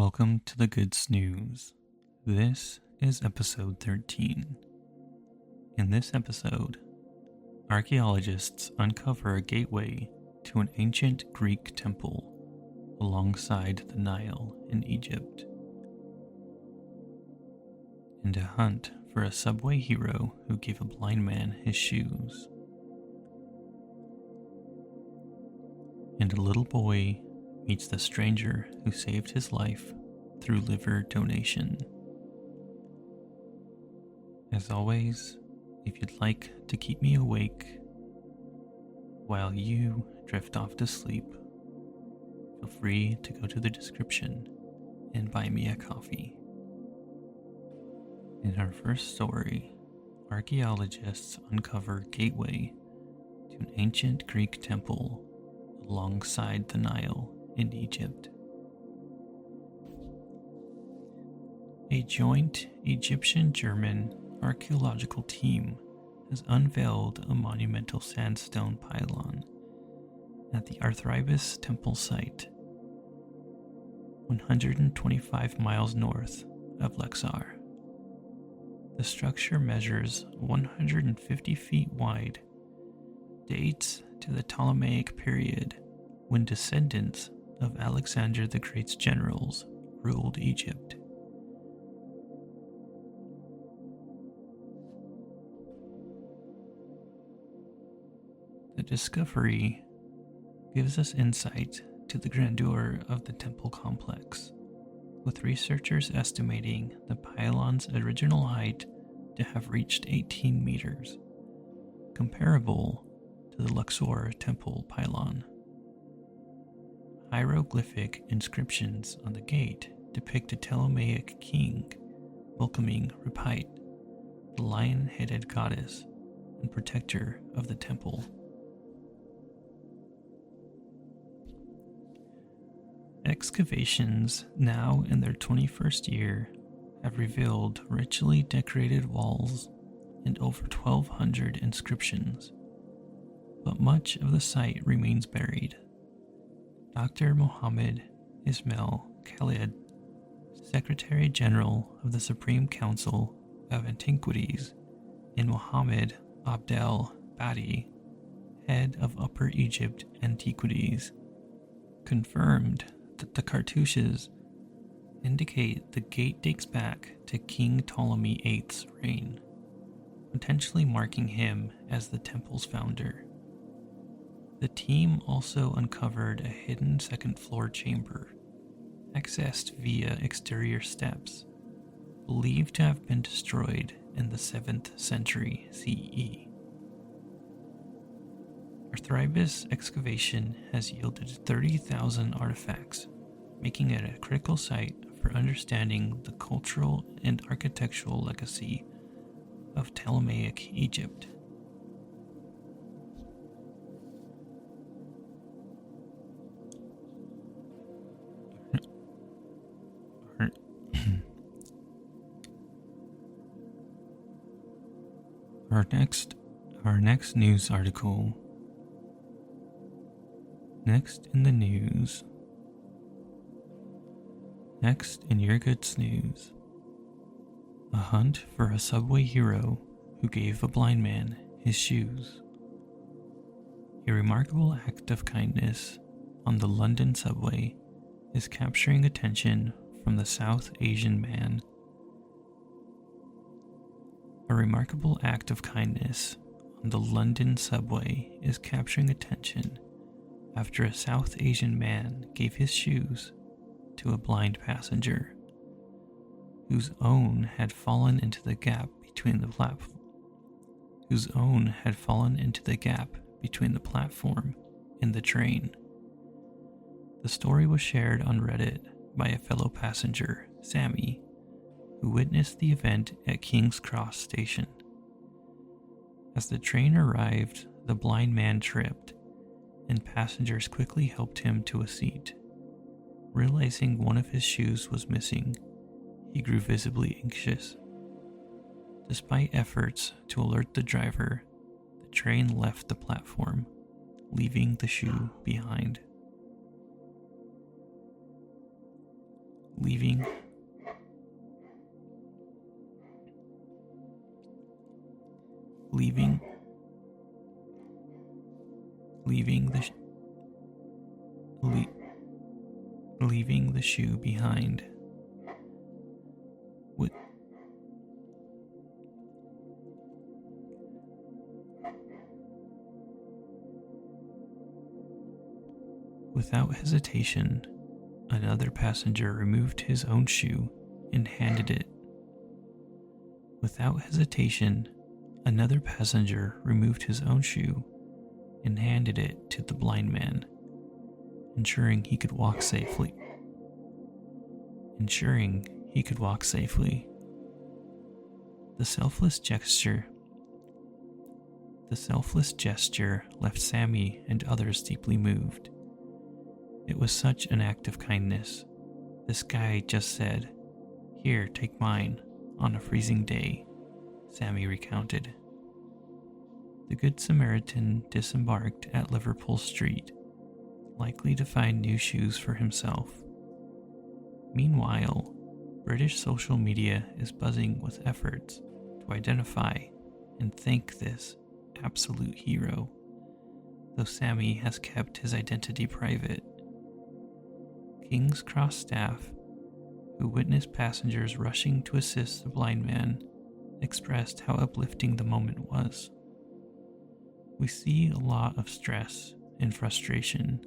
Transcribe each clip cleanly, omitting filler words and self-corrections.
Welcome to the Good Snooze. This is episode 13. In this episode, archaeologists uncover a gateway to an ancient Greek temple alongside the Nile in Egypt, and a hunt for a subway hero who gave a blind man his shoes, and a little boy meets the stranger who saved his life through liver donation. As always, if you'd like to keep me awake while you drift off to sleep, feel free to go to the description and buy me a coffee. In our first story, archaeologists uncover gateway to an ancient Greek temple alongside the Nile in Egypt. A joint Egyptian-German archaeological team has unveiled a monumental sandstone pylon at the Arthribis temple site, 125 miles north of Luxor. The structure measures 150 feet wide, dates to the Ptolemaic period when descendants of Alexander the Great's generals ruled Egypt. The discovery gives us insight to the grandeur of the temple complex, with researchers estimating the pylon's original height to have reached 18 meters, comparable to the Luxor temple pylon. Hieroglyphic inscriptions on the gate depict a Ptolemaic king welcoming Ripite, the lion-headed goddess and protector of the temple. Excavations, now in their 21st year, have revealed richly decorated walls and over 1,200 inscriptions, but much of the site remains buried. Dr. Mohammed Ismail Khalid, Secretary General of the Supreme Council of Antiquities, and Mohammed Abdel Badi, head of Upper Egypt Antiquities, confirmed that the cartouches indicate the gate dates back to King Ptolemy VIII's reign, potentially marking him as the temple's founder. The team also uncovered a hidden second-floor chamber, accessed via exterior steps, believed to have been destroyed in the 7th century CE. Arthribis excavation has yielded 30,000 artifacts, making it a critical site for understanding the cultural and architectural legacy of Ptolemaic Egypt. Our next news article. Next in the news. Next in your good snooze. A hunt for a subway hero who gave a blind man his shoes. A remarkable act of kindness on the London subway is capturing attention from the South Asian man. A remarkable act of kindness on the London subway is capturing attention after a South Asian man gave his shoes to a blind passenger whose own had fallen into the gap between the platform and the train. The story was shared on Reddit by a fellow passenger, Sammy, who witnessed the event at King's Cross Station. As the train arrived, the blind man tripped, and passengers quickly helped him to a seat. Realizing one of his shoes was missing, he grew visibly anxious. Despite efforts to alert the driver, the train left the platform, leaving the shoe behind. leaving leaving leaving the sh- le- leaving the shoe behind. With, without hesitation, another passenger removed his own shoe and handed it. Without hesitation, another passenger removed his own shoe and handed it to the blind man, ensuring he could walk safely. The selfless gesture left Sammy and others deeply moved. It was such an act of kindness. This guy just said, "Here, take mine," on a freezing day, Sammy recounted. The Good Samaritan disembarked at Liverpool Street, likely to find new shoes for himself. Meanwhile, British social media is buzzing with efforts to identify and thank this absolute hero, though Sammy has kept his identity private. King's Cross staff, who witnessed passengers rushing to assist the blind man, expressed how uplifting the moment was. We see a lot of stress and frustration,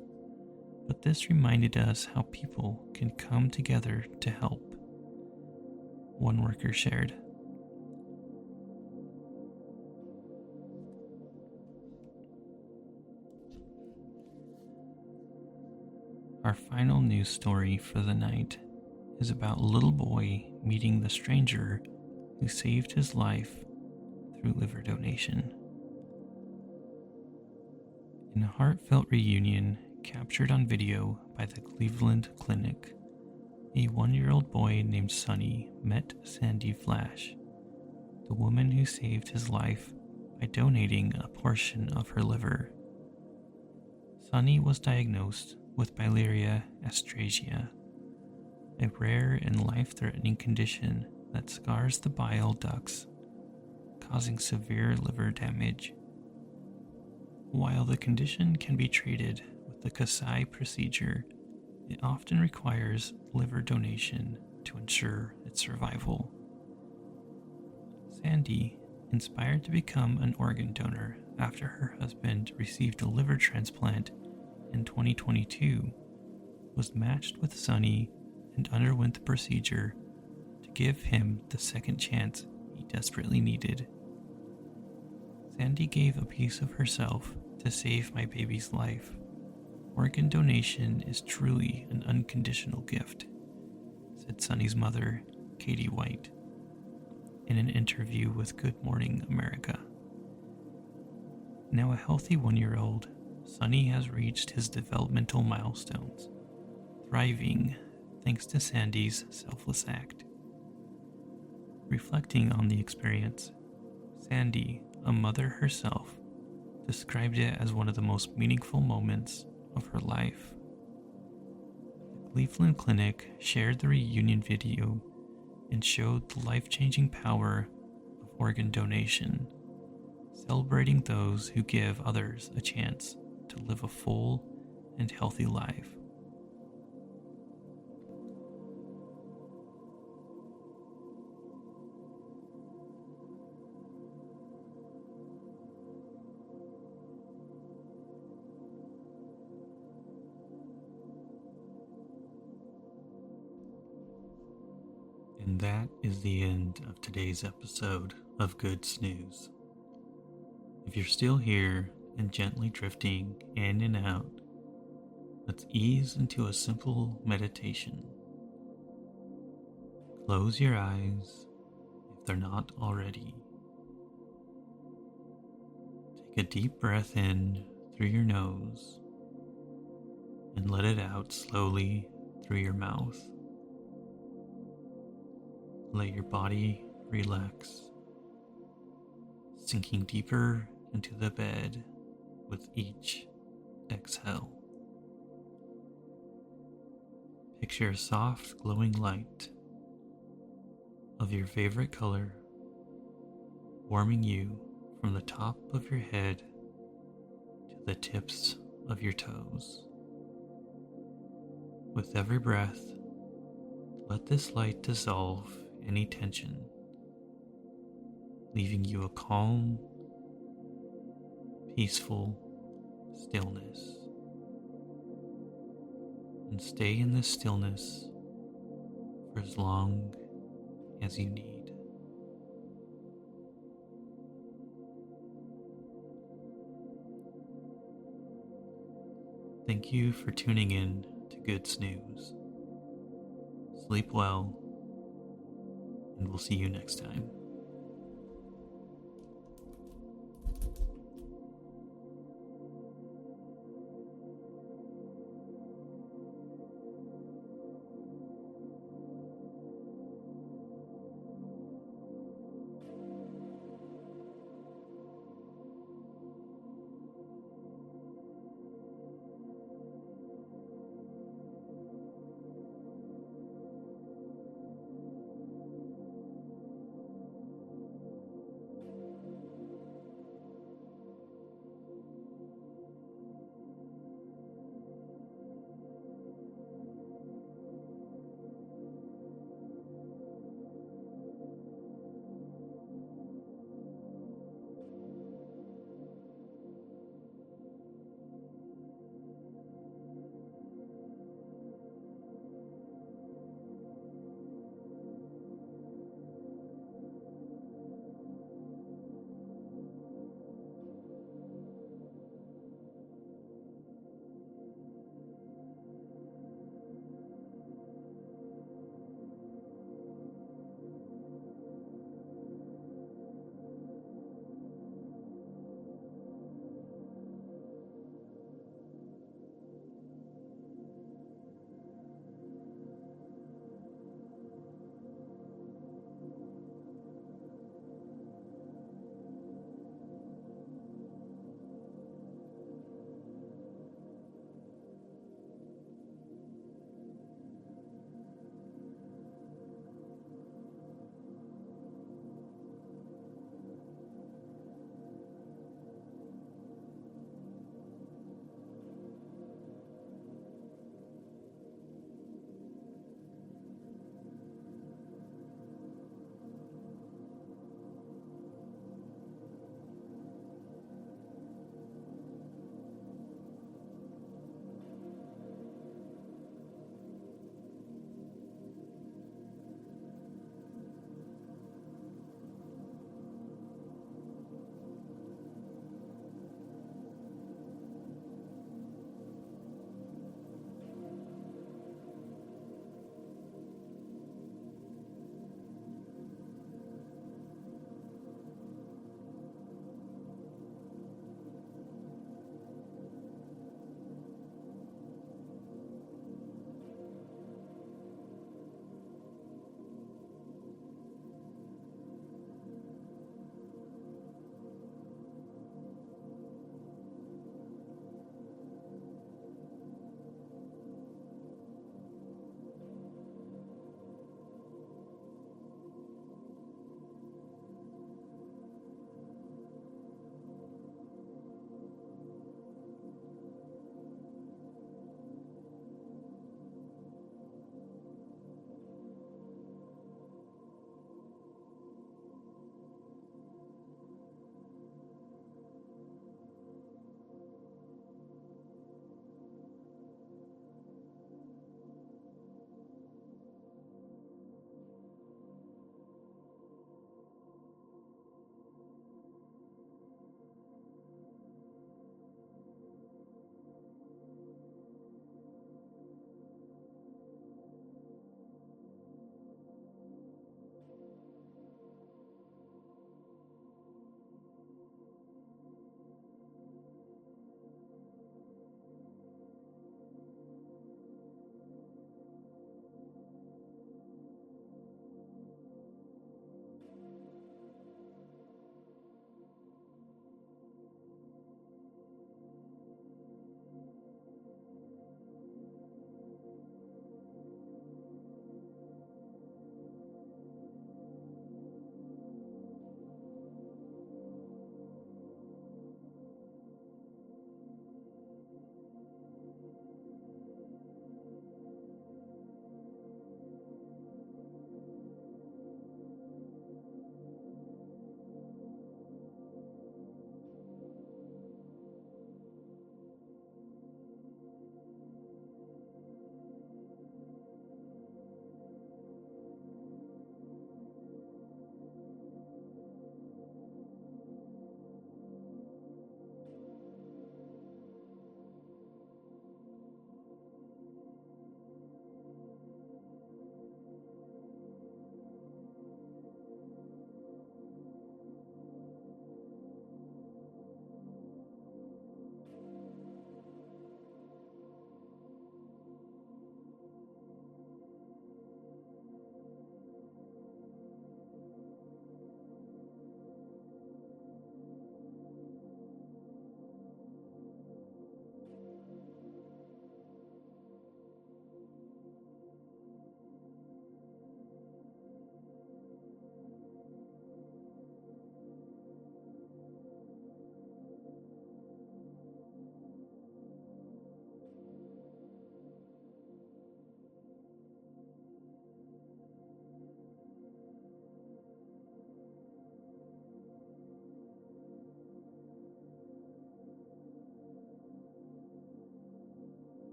but this reminded us how people can come together to help, one worker shared. Our final news story for the night is about a little boy meeting the stranger who saved his life through liver donation. In a heartfelt reunion captured on video by the Cleveland Clinic, a 1-year-old boy named Sonny met Sandy Flash, the woman who saved his life by donating a portion of her liver. Sonny was diagnosed with biliary atresia, a rare and life-threatening condition that scars the bile ducts, causing severe liver damage. While the condition can be treated with the Kasai procedure, it often requires liver donation to ensure its survival. Sandy, inspired to become an organ donor after her husband received a liver transplant in 2022, was matched with Sonny and underwent the procedure to give him the second chance he desperately needed. Sandy gave a piece of herself to save my baby's life. Organ donation is truly an unconditional gift, said Sonny's mother, Katie White, in an interview with Good Morning America. Now a healthy 1-year-old, Sonny has reached his developmental milestones, thriving thanks to Sandy's selfless act. Reflecting on the experience, Sandy, a mother herself, described it as one of the most meaningful moments of her life. The Cleveland Clinic shared the reunion video and showed the life-changing power of organ donation, celebrating those who give others a chance to live a full and healthy life. And that is the end of today's episode of Good Snooze. If you're still here and gently drifting in and out, let's ease into a simple meditation. Close your eyes if they're not already. Take a deep breath in through your nose and let it out slowly through your mouth. Let your body relax, sinking deeper into the bed with each exhale. Picture a soft, glowing light of your favorite color warming you from the top of your head to the tips of your toes. With every breath, let this light dissolve any tension, leaving you a calm, peaceful stillness. And stay in this stillness for as long as you need. Thank you for tuning in to Good Snooze. Sleep well, and we'll see you next time.